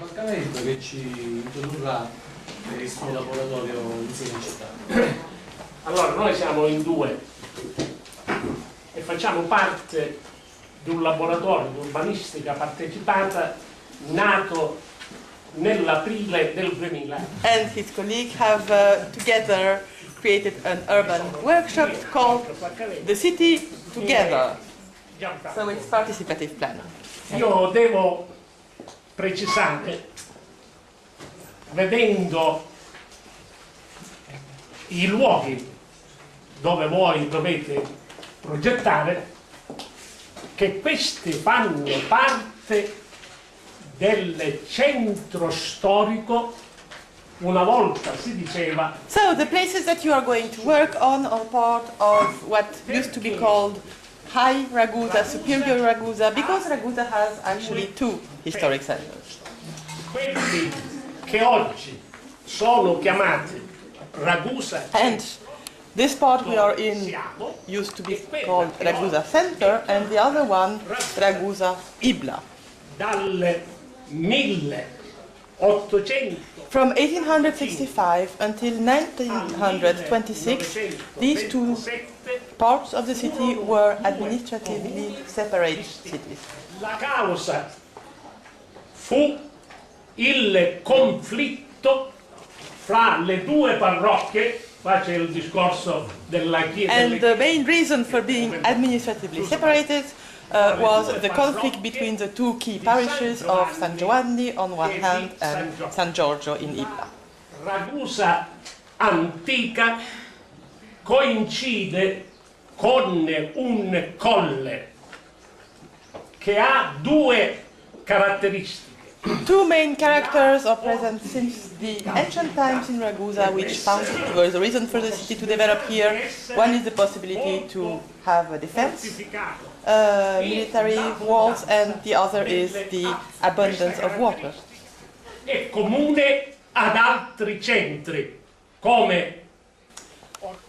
sbarcamento che ci introdurrà per il suo laboratorio insieme in città. Allora, noi siamo in due e facciamo parte di un laboratorio di urbanistica partecipata nato nell'aprile del 2000. And his colleague have together created an urban workshop called The City Together. So it's participative plan. Io devo precisare, vedendo i luoghi dove voi dovete progettare, che questi fanno parte del centro storico, una volta si diceva. So the places that you are going to work on are part of what used to be called High Ragusa, Superior Ragusa, because Ragusa has actually two historic centers. Quelli che oggi sono chiamati Ragusa And this part we are in used to be called Ragusa Center, and the other one Ragusa Ibla. dal 1800 From 1865 until 1926, these two parts of the city were administratively separate cities. la causa fu il conflitto fra le due parrocchie, qua c'è il discorso della chiesa. And the main reason for being administratively separated was the conflict between the two key parishes of San Giovanni on one hand and San Giorgio in Ibla. Ragusa antica coincide con un colle che ha due caratteristiche. Two main characters are present since the ancient times in Ragusa, which were the reason for the city to develop here. One is the possibility to have a defense, military walls, and the other is the abundance of water. È comune ad altri centri, come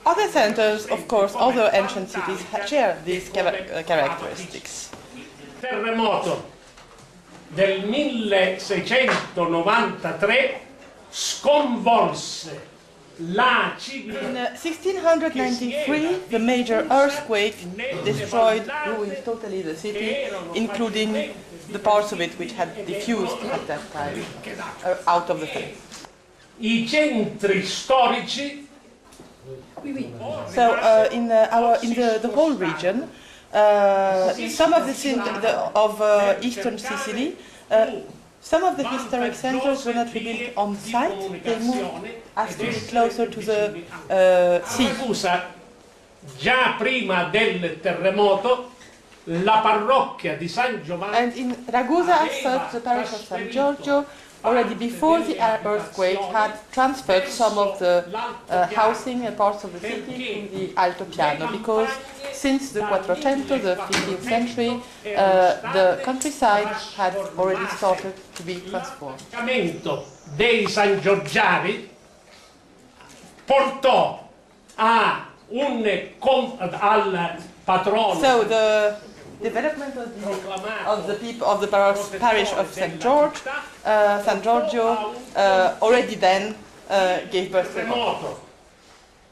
Other centers, of course, other ancient cities share these characteristics. terremoto del 1693 sconvolse la civiltà. In 1693, the major earthquake destroyed, ruined totally the city, including the parts of it which had diffused at that time out of the faith. I centri storici So in the whole region, some of the eastern Sicily, some of the historic centers were not rebuilt on site. They moved as to be closer to the sea. Ragusa, già prima del terremoto, la parrocchia di San Giovanni And in Ragusa, as such, the parish of San Giorgio, already before the earthquake, had transferred some of the housing and parts of the city to the Altopiano, because since the Quattrocento, the 15th century, the countryside had already started to be transformed. Il cambiamento dei San Giorgiari portò al patrono. So the development of the parish of St. George, San Giorgio, already then gave birth to a terremoto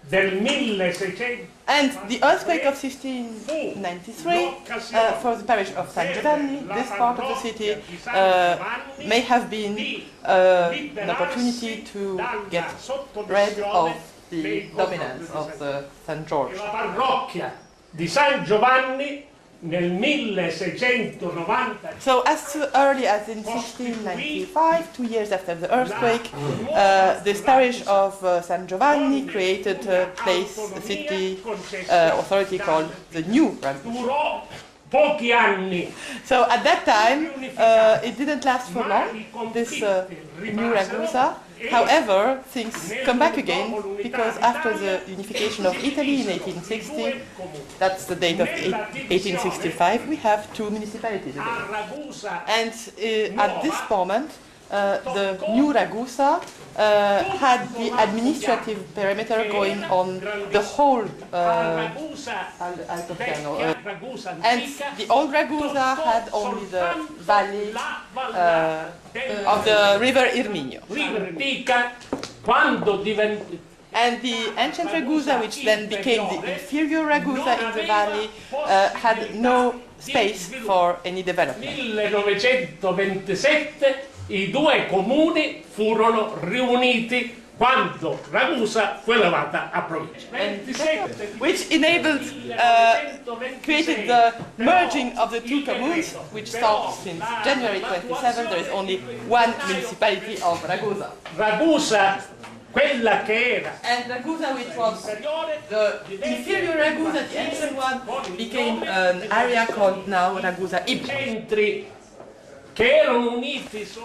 del 1600 And the earthquake of 1693 for the parish of San Giovanni, this part of the city, may have been an opportunity to get rid of the dominance of the San George. La parrocchia di San Giovanni nel 1690. So as early as in 1695, 2 years after the earthquake, this parish of San Giovanni created a place, a city authority called the New Ragusa. Durò pochi anni. So at that time, it didn't last for long, this New Ragusa. However, things come back again, because after the unification of Italy in 1860, that's the date of 1865, we have two municipalities again. And at this moment, the new Ragusa had the administrative perimeter going on the whole altopiano. And the old Ragusa had only the valley of the river Irminio. And the ancient Ragusa, which then became the inferior Ragusa in the valley, had no space for any development. Nel 1927 i due comuni furono riuniti quando Ragusa fu elevata a provincia. Which enabled, created the merging of the two communes, which starts since January 27. There is only one municipality of Ragusa. Ragusa, quella che era, and Ragusa, which was the inferior Ragusa, the ancient one, became an area called now Ragusa Ibla.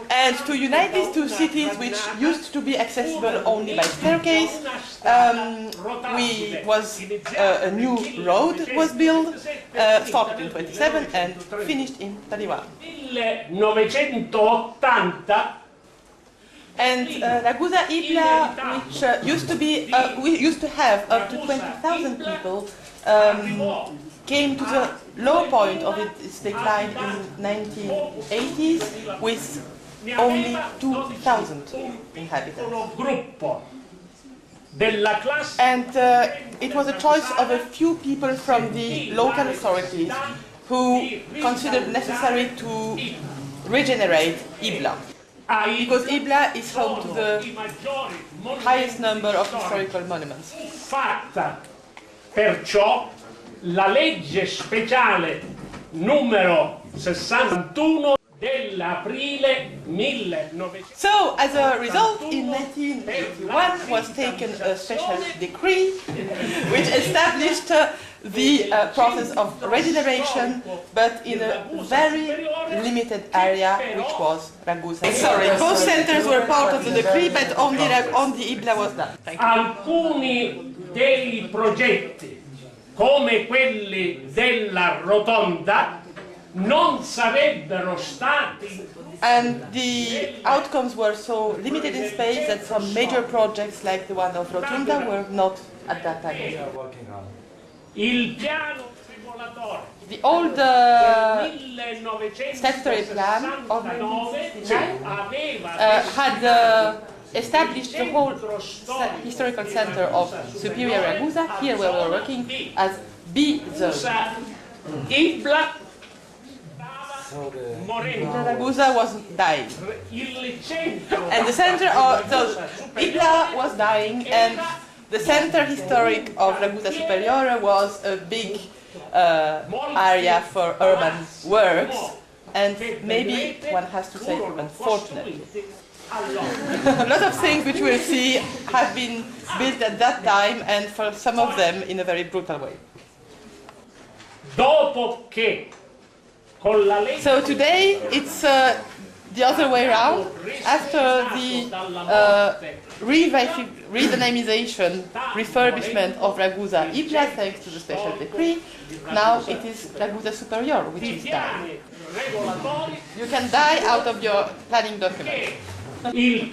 And to unite these two cities, which used to be accessible only by staircase, a new road was built, started in 27 and finished in 31. 1980 And Ragusa Ibla, which we used to have up to 20,000 people, came to the low point of its decline in 1980s with only 2,000 inhabitants. And it was a choice of a few people from the local authorities who considered necessary to regenerate Ibla. Because Ibla is home to the highest number of historical monuments. Fatta perciò la legge speciale numero 61 dell'aprile 1900. So, as a result, in 1981 was taken a special decree which established the process of regeneration, but in a very limited area, which was Ragusa. Sorry, both centers were part of the decree, but only Ibla was done. Alcuni dei progetti, come quelli della rotonda, non sarebbero stati. And the outcomes were so limited in space that some major projects like the one of Rotunda were not at that time. Il piano regolatorio. The old statutory plan of 1969 had established the whole historical center of Superior Ragusa, here where we were working, as B zone. Ibla Ragusa was dying. And the center of Ibla was dying, and the center historic of Ragusa Superiore was a big area for urban works, and maybe one has to say unfortunately. A lot of things which we'll see have been built at that time, and for some of them in a very brutal way. So today it's the other way around. After the redynamization, refurbishment of Ragusa Ibla, thanks to the special decree, now it is Ragusa Superiore which is dying. You can die out of your planning document. The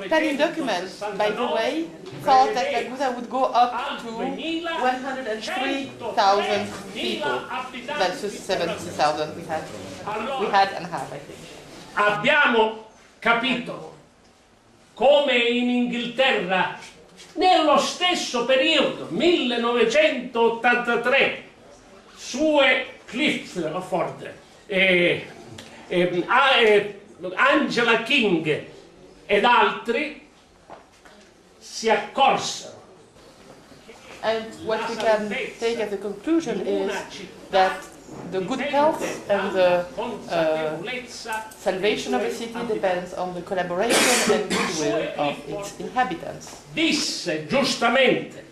planning document, by the way, thought that Ragusa would go up to 103,000 people versus 70,000 we had and a half, I think. Abbiamo capito come in Inghilterra, nello stesso periodo, 1983, Sue Clifford, Angela King ed altri si accorsero. And what we can take as a conclusion is that the good health and the salvation of a city depends on the collaboration and goodwill of its inhabitants. Disse giustamente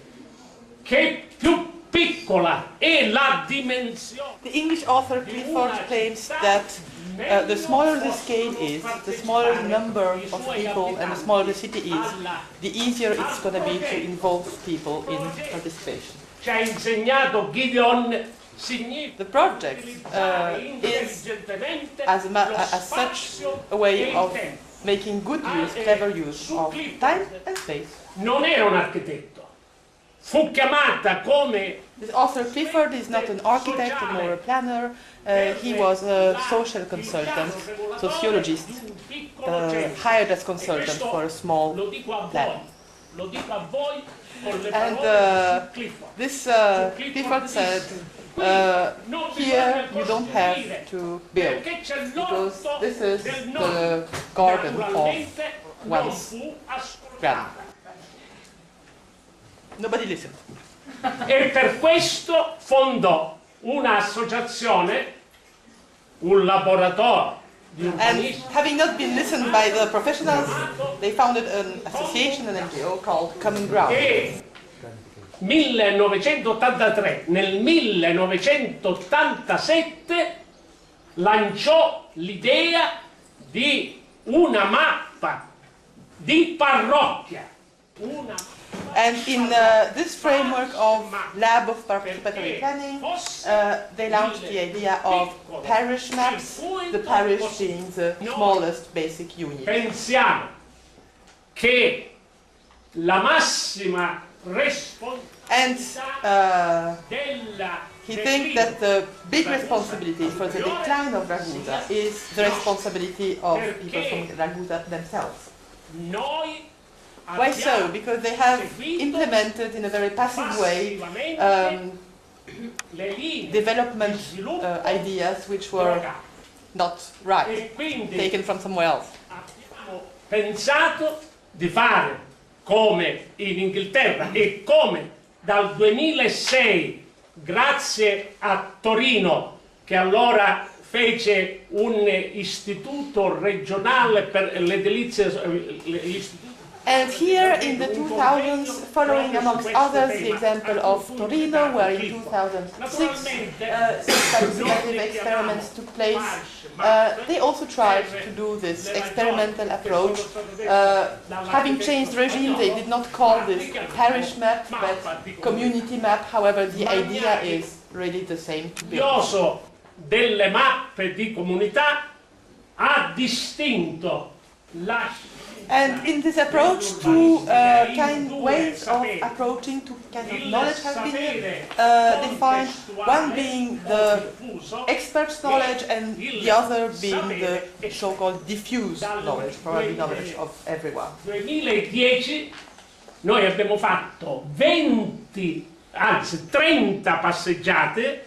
che più piccola è la dimensione. The English author Clifford claims that the smaller the scale is, the smaller the number of people and the smaller the city is, the easier it's going to be to involve people in participation. Ci ha insegnato Gideon The project is, as such, a way of making good use, clever use of time and space. Non era un architetto, fu chiamata come This author Clifford is not an architect nor a planner, he was a social consultant, sociologist, hired as consultant for a small plan. And this Clifford said, here you don't have to build, because this is the garden of one's grandmother. Nobody listened. E per questo fondò un'associazione, un laboratorio di And urbanismo. having not been listened by the professionals, they founded an association, an NGO called Common Ground. E 1983, nel 1987 lanciò l'idea di una mappa di parrocchia. And in this framework of Lab of Participatory Planning, they launched the idea of parish maps, the parish being the smallest basic unit. Pensiamo che la massima responsabilità della He thinks that the big responsibility for the decline of Ragusa is the responsibility of people from Ragusa themselves. Why so? Because they have implemented in a very passive way development ideas which were not right, taken from somewhere else. Abbiamo pensato di fare come in Inghilterra e come dal 2006, grazie a Torino, che allora fece un istituto regionale per l'edilizia. And here in the 2000s, following amongst others the example of Torino, where in 2006 participative experiments took place, they also tried to do this experimental approach. Having changed regime, they did not call this parish map, but community map. However, the idea is really the same to build. L'uso delle mappe di comunità ha distinto la. And in this approach, two ways of approaching to kind of knowledge have been defined. One being the expert's knowledge, and the other being the so-called diffuse knowledge, probably knowledge of everyone. Nel 2010 noi abbiamo fatto 30 passeggiate,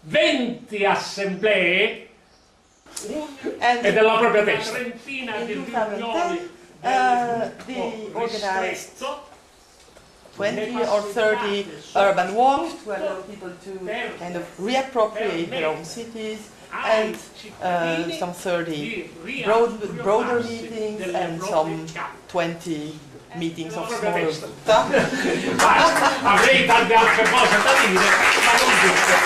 20 assemblee e della propria testa. In 2010, they organized 20 or 30 urban walks to allow people to kind of reappropriate their own cities, and some 30 broader meetings and some 20 meetings of smaller stuff. Avrei tante altre cose da dire, ma non tutte.